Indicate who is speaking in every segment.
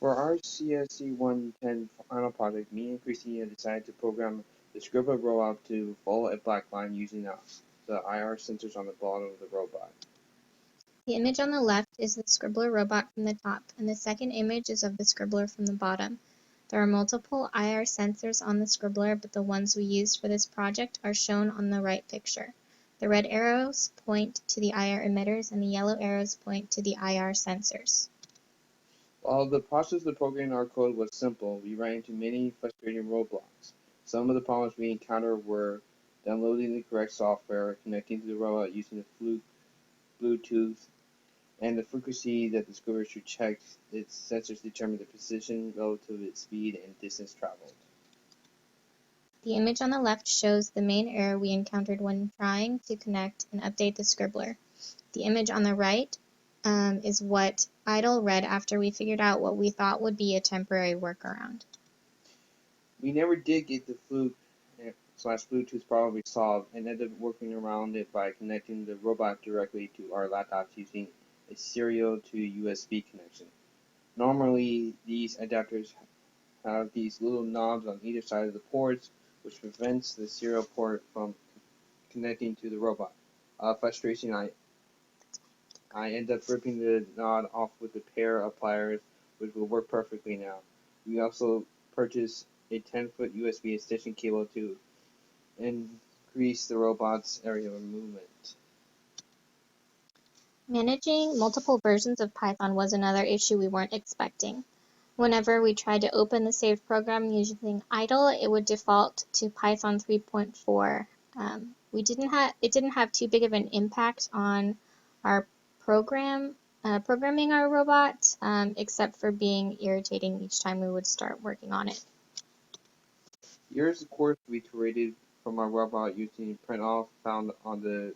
Speaker 1: For our CSC 110 final project, me and Christina decided to program the Scribbler robot to follow a black line using the IR sensors on the bottom of the robot.
Speaker 2: The image on the left is the Scribbler robot from the top, and the second image is of the Scribbler from the bottom. There are multiple IR sensors on the Scribbler, but the ones we used for this project are shown on the right picture. The red arrows point to the IR emitters, and the yellow arrows point to the IR sensors.
Speaker 1: While the process of programming our code was simple, we ran into many frustrating roadblocks. Some of the problems we encountered were downloading the correct software, connecting to the robot using the Bluetooth, and the frequency that the Scribbler should check its sensors determine the position relative to its speed and distance traveled.
Speaker 2: The image on the left shows the main error we encountered when trying to connect and update the Scribbler. The image on the right is what idle read after we figured out what we thought would be a temporary workaround.
Speaker 1: We never did get the Bluetooth problem resolved and ended up working around it by connecting the robot directly to our laptops using a serial to USB connection. Normally, these adapters have these little knobs on either side of the ports, which prevents the serial port from connecting to the robot. Frustration, I end up ripping the knob off with a pair of pliers, which will work perfectly now. We also purchased a 10-foot USB extension cable to increase the robot's area of movement.
Speaker 2: Managing multiple versions of Python was another issue we weren't expecting. Whenever we tried to open the saved program using idle, it would default to Python 3.4. It didn't have too big of an impact on our programming our robot, except for being irritating each time we would start working on it.
Speaker 1: Here's the course we created from our robot using print-off found on the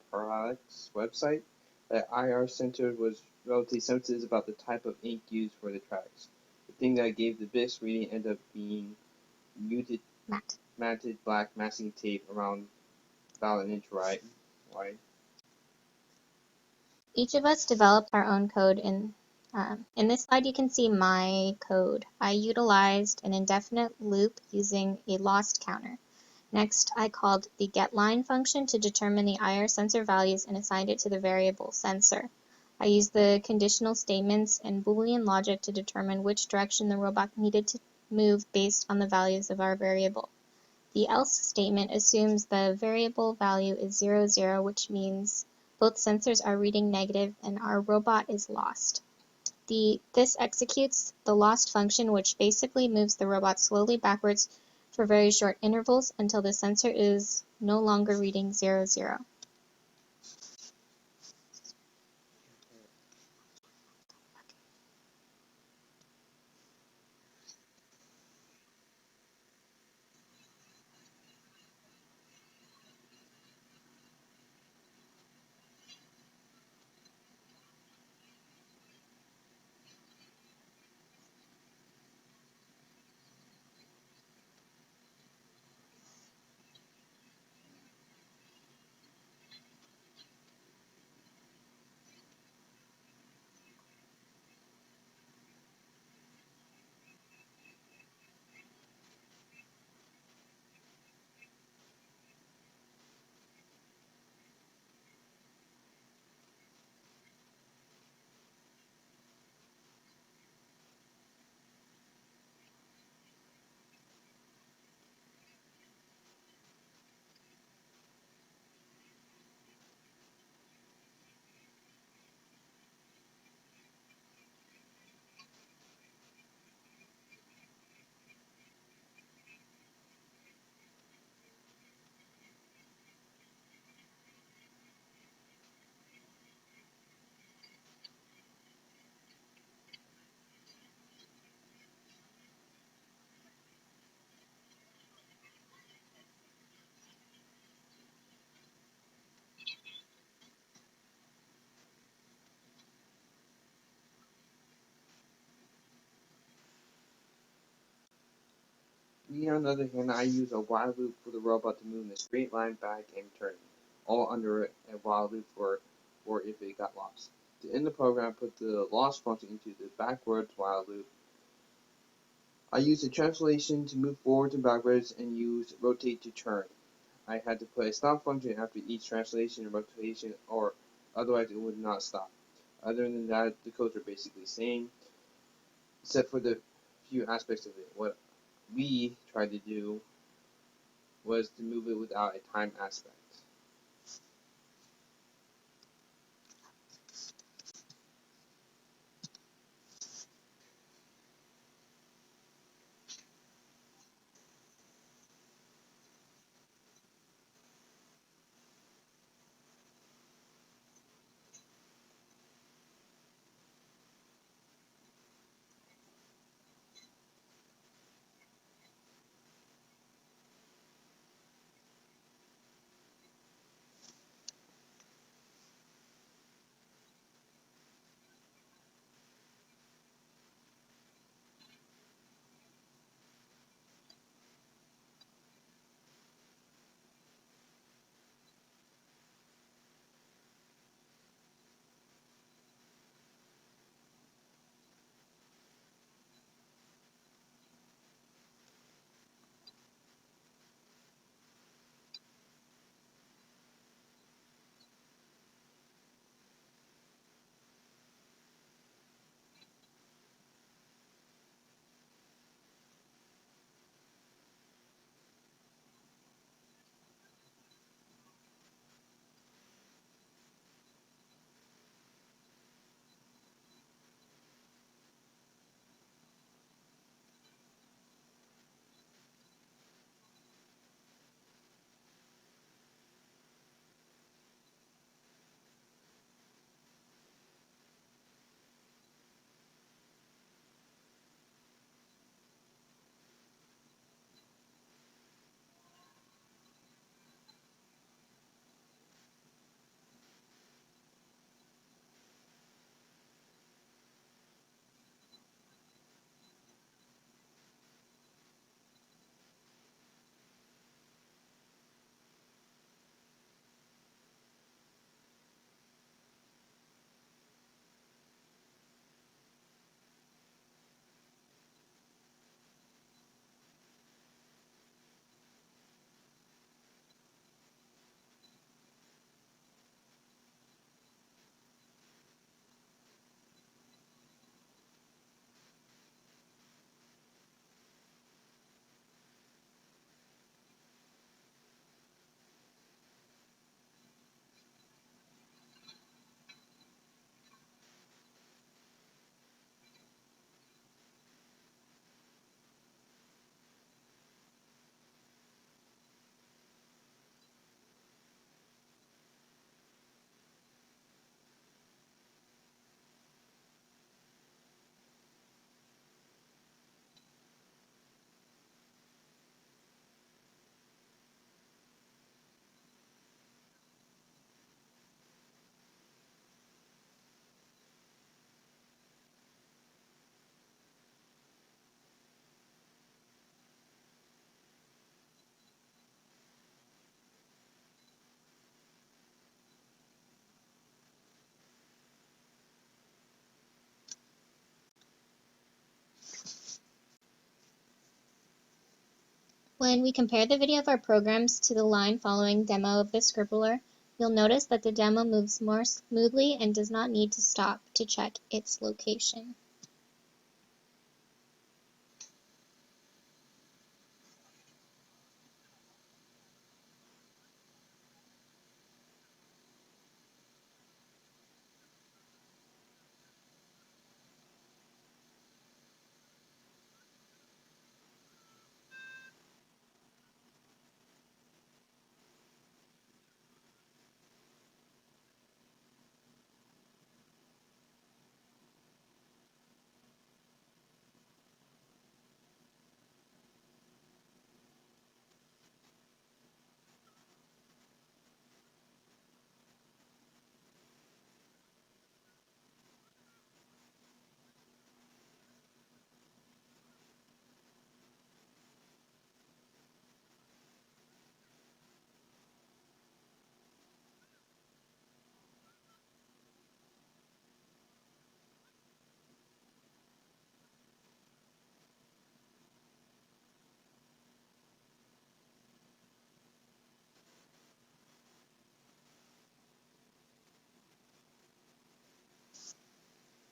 Speaker 1: Parallax website. The IR sensor was relatively sensitive about the type of ink used for the tracks. The thing that gave the best reading ended up being matted black masking tape around about an inch wide.
Speaker 2: Each of us developed our own code. In this slide, you can see my code. I utilized an indefinite loop using a lost counter. Next, I called the getLine function to determine the IR sensor values and assigned it to the variable sensor. I used the conditional statements and Boolean logic to determine which direction the robot needed to move based on the values of our variable. The else statement assumes the variable value is 0, 0, which means both sensors are reading negative and our robot is lost. This executes the lost function, which basically moves the robot slowly backwards for very short intervals until the sensor is no longer reading 0, 0.
Speaker 1: Me, on the other hand, I use a while loop for the robot to move in a straight line back and turn, all under a while loop for if it got lost. To end the program, put the lost function into the backwards while loop. I used the translation to move forwards and backwards and used rotate to turn. I had to put a stop function after each translation and rotation or otherwise it would not stop. Other than that, the codes are basically the same, except for the few aspects of it. What we tried to do was to move it without a time aspect.
Speaker 2: When we compare the video of our programs to the line following demo of the Scribbler, you'll notice that the demo moves more smoothly and does not need to stop to check its location.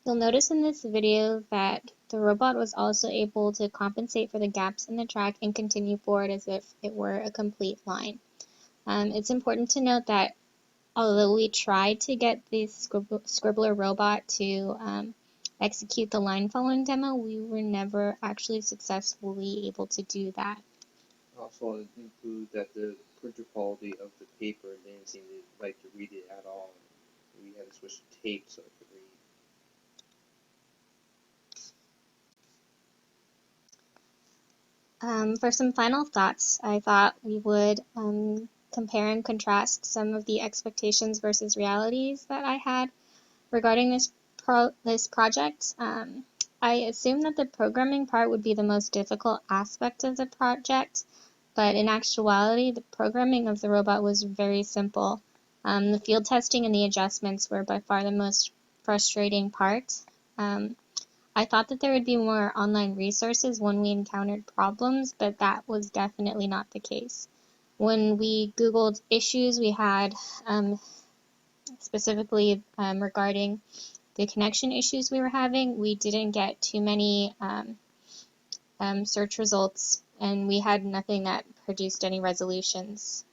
Speaker 2: You'll notice in this video that the robot was also able to compensate for the gaps in the track and continue forward as if it were a complete line. It's important to note that although we tried to get the Scribbler robot to execute the line following demo, we were never actually successfully able to do that.
Speaker 1: Also include that the printer quality of the paper didn't seem to like to read it at all. We had to switch to tape so it could read.
Speaker 2: For some final thoughts, I thought we would compare and contrast some of the expectations versus realities that I had regarding this project. I assumed that the programming part would be the most difficult aspect of the project, but in actuality, the programming of the robot was very simple. The field testing and the adjustments were by far the most frustrating part. I thought that there would be more online resources when we encountered problems, but that was definitely not the case. When we Googled issues we had specifically regarding the connection issues we were having, we didn't get too many search results, and we had nothing that produced any resolutions.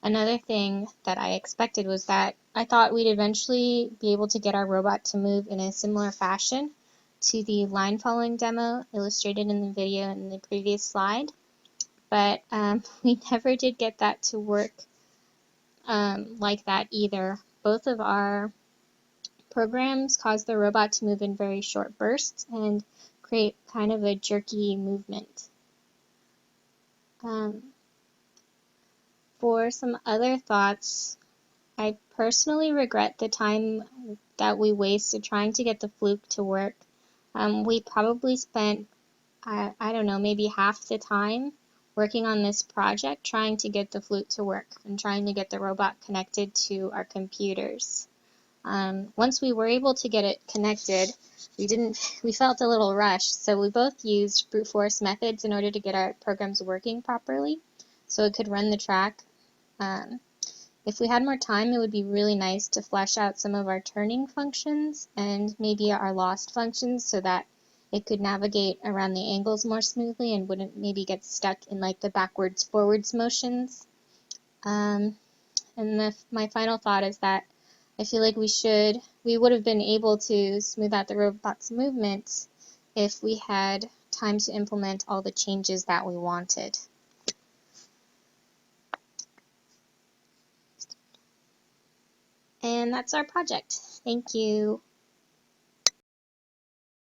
Speaker 2: Another thing that I expected was that I thought we'd eventually be able to get our robot to move in a similar fashion to the line following demo illustrated in the video in the previous slide, but we never did get that to work like that either. Both of our programs cause the robot to move in very short bursts and create kind of a jerky movement. For some other thoughts, I personally regret the time that we wasted trying to get the fluke to work. We probably spent, I don't know, maybe half the time working on this project trying to get the fluke to work and trying to get the robot connected to our computers. Once we were able to get it connected, we felt a little rushed, so we both used brute force methods in order to get our programs working properly so it could run the track. If we had more time, it would be really nice to flesh out some of our turning functions and maybe our lost functions so that it could navigate around the angles more smoothly and wouldn't maybe get stuck in like the backwards forwards motions. And my final thought is that I feel like we would have been able to smooth out the robot's movements if we had time to implement all the changes that we wanted. And that's our project. Thank you.